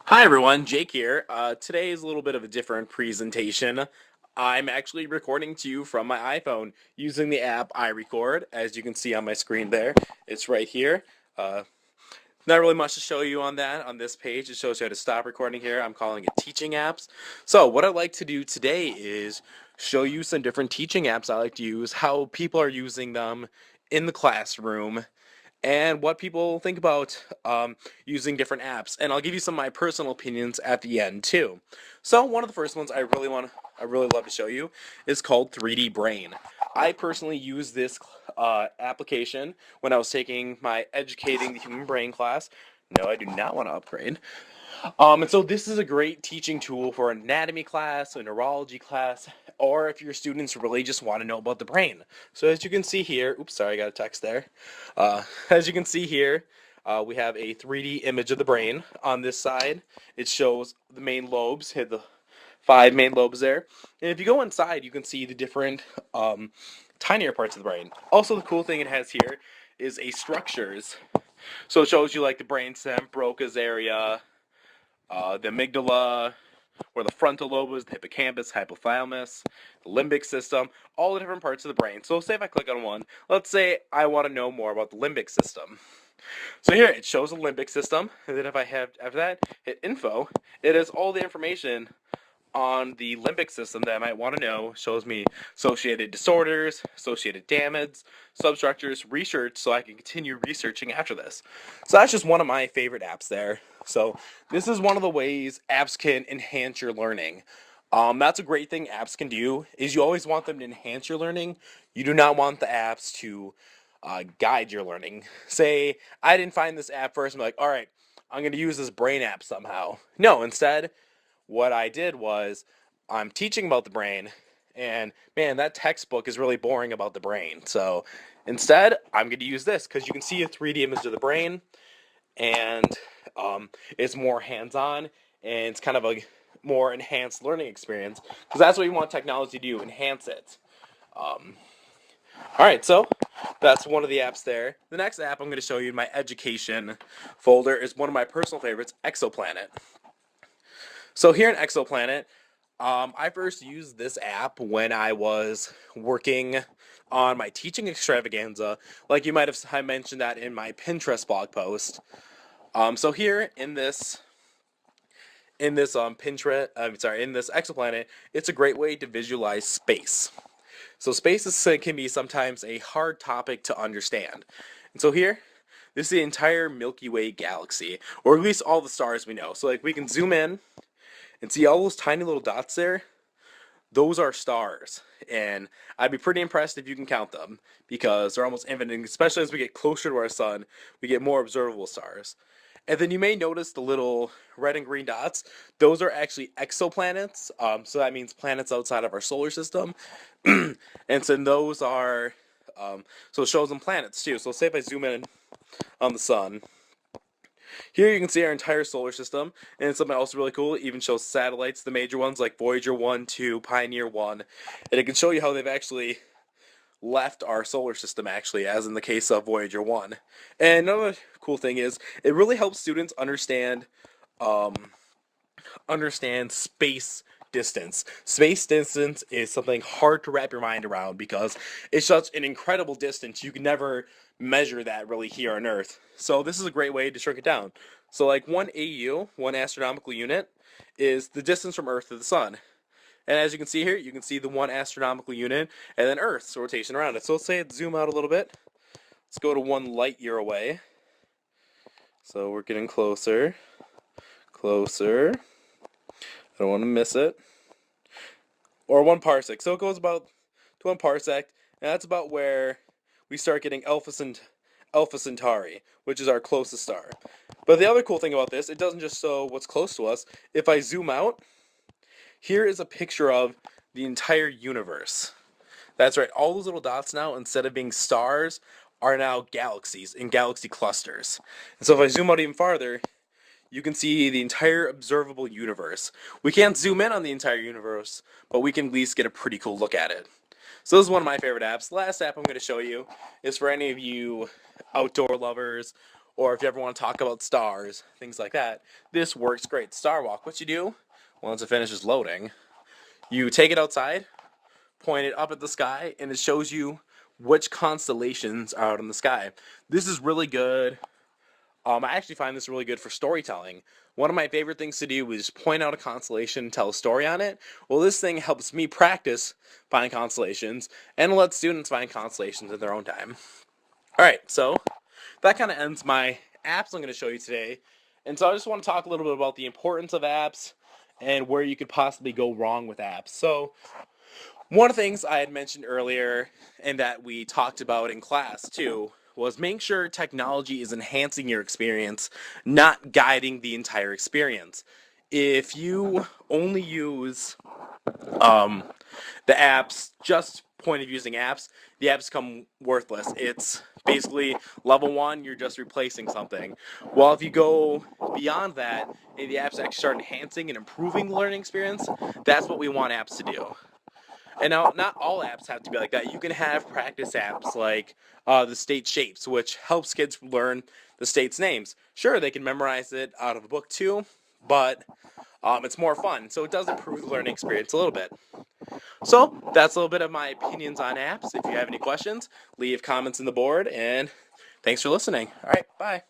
Hi everyone, Jake here. Today is a little bit of a different presentation. I'm actually recording to you from my iPhone using the app iRecord, as you can see on my screen there. It's right here. Uh, Not really much to show you on that on this page. It shows you how to stop recording here. I'm calling it teaching apps. So what I'd like to do today is show you some different teaching apps I like to use, how people are using them in the classroom, and what people think about using different apps. And I'll give you some of my personal opinions at the end too. So one of the first ones I really love to show you is called 3D Brain. I personally use this application when I was taking my Educating the Human Brain class. No, I do not want to upgrade. And so this is a great teaching tool for an anatomy class, a neurology class, or if your students really just want to know about the brain. So as you can see here, oops, sorry, I got a text there. As you can see here, we have a 3D image of the brain on this side. It shows the main lobes, hit the 5 main lobes there. And if you go inside, you can see the different tinier parts of the brain. Also, the cool thing it has here is a structures. So it shows you like the brainstem, Broca's area, the amygdala, where the frontal lobe is, the hippocampus, hypothalamus, the limbic system, all the different parts of the brain. So say if I click on one, let's say I want to know more about the limbic system. So here it shows the limbic system, and then if I have after that hit info, it has all the information on the limbic system that I might want to know. Shows me associated disorders, associated damage, substructures, research, so I can continue researching after this. So that's just one of my favorite apps there. So this is one of the ways apps can enhance your learning. That's a great thing apps can do, is you always want them to enhance your learning. You do not want the apps to guide your learning. Say, I didn't find this app first, I'm like, all right, I'm going to use this brain app somehow. No, instead, what I did was I'm teaching about the brain, and man, that textbook is really boring about the brain. So instead, I'm going to use this because you can see a 3D image of the brain, and it's more hands on, and it's kind of a more enhanced learning experience because that's what you want technology to do, enhance it. Um, all right, so that's one of the apps there. The next app I'm going to show you in my education folder is one of my personal favorites, Exoplanet. So here in Exoplanet, I first used this app when I was working on my teaching extravaganza. Like you might have I mentioned that in my Pinterest blog post. So here in this Pinterest, in this Exoplanet, it's a great way to visualize space. So can be sometimes a hard topic to understand. And so here, this is the entire Milky Way galaxy, or at least all the stars we know. So like we can zoom in and see all those tiny little dots there. Those are stars, and I'd be pretty impressed if you can count them because they're almost infinite. Especially as we get closer to our sun, we get more observable stars. And then you may notice the little red and green dots. Those are actually exoplanets. So that means planets outside of our solar system. And so those are, so it shows them planets too. So say if I zoom in on the sun, here you can see our entire solar system, and something else really cool, it even shows satellites, the major ones like Voyager 1, 2, Pioneer 1, and it can show you how they've actually left our solar system, actually, as in the case of Voyager 1. And another cool thing is, it really helps students um, understand space distance. Space distance is something hard to wrap your mind around because it's such an incredible distance. You can never measure that really here on Earth. So this is a great way to shrink it down. So like 1 AU, 1 astronomical unit, is the distance from Earth to the Sun. And as you can see here, you can see the 1 astronomical unit and then Earth's rotation around it. So let's say it zoom out a little bit. Let's go to 1 light year away. So we're getting closer, closer. I don't want to miss it. Or 1 parsec. So it goes about to 1 parsec, and that's about where we start getting Alpha Centauri, which is our closest star. But the other cool thing about this, it doesn't just show what's close to us. If I zoom out, here is a picture of the entire universe. That's right, all those little dots now, instead of being stars, are now galaxies in galaxy clusters. And so if I zoom out even farther, you can see the entire observable universe. We can't zoom in on the entire universe, but we can at least get a pretty cool look at it. So this is one of my favorite apps. The last app I'm going to show you is for any of you outdoor lovers or if you ever want to talk about stars, things like that, this works great. Star Walk, what you do, once it finishes loading, you take it outside, point it up at the sky, and it shows you which constellations are out in the sky. This is really good. I actually find this really good for storytelling. One of my favorite things to do is point out a constellation and tell a story on it. Well, this thing helps me practice finding constellations and let students find constellations in their own time. Alright, so that kind of ends my apps I'm going to show you today. And so I just want to talk a little bit about the importance of apps and where you could possibly go wrong with apps. So one of the things I had mentioned earlier and that we talked about in class too was making sure technology is enhancing your experience, not guiding the entire experience. If you only use the apps, just point of using apps, the apps become worthless. It's basically level 1, you're just replacing something. Well, if you go beyond that and the apps actually start enhancing and improving the learning experience, that's what we want apps to do. And now, not all apps have to be like that. You can have practice apps like the state shapes, which helps kids learn the state's names. Sure, they can memorize it out of a book too, but it's more fun. So it does improve the learning experience a little bit. So that's a little bit of my opinions on apps. If you have any questions, leave comments in the board, and thanks for listening. All right, bye.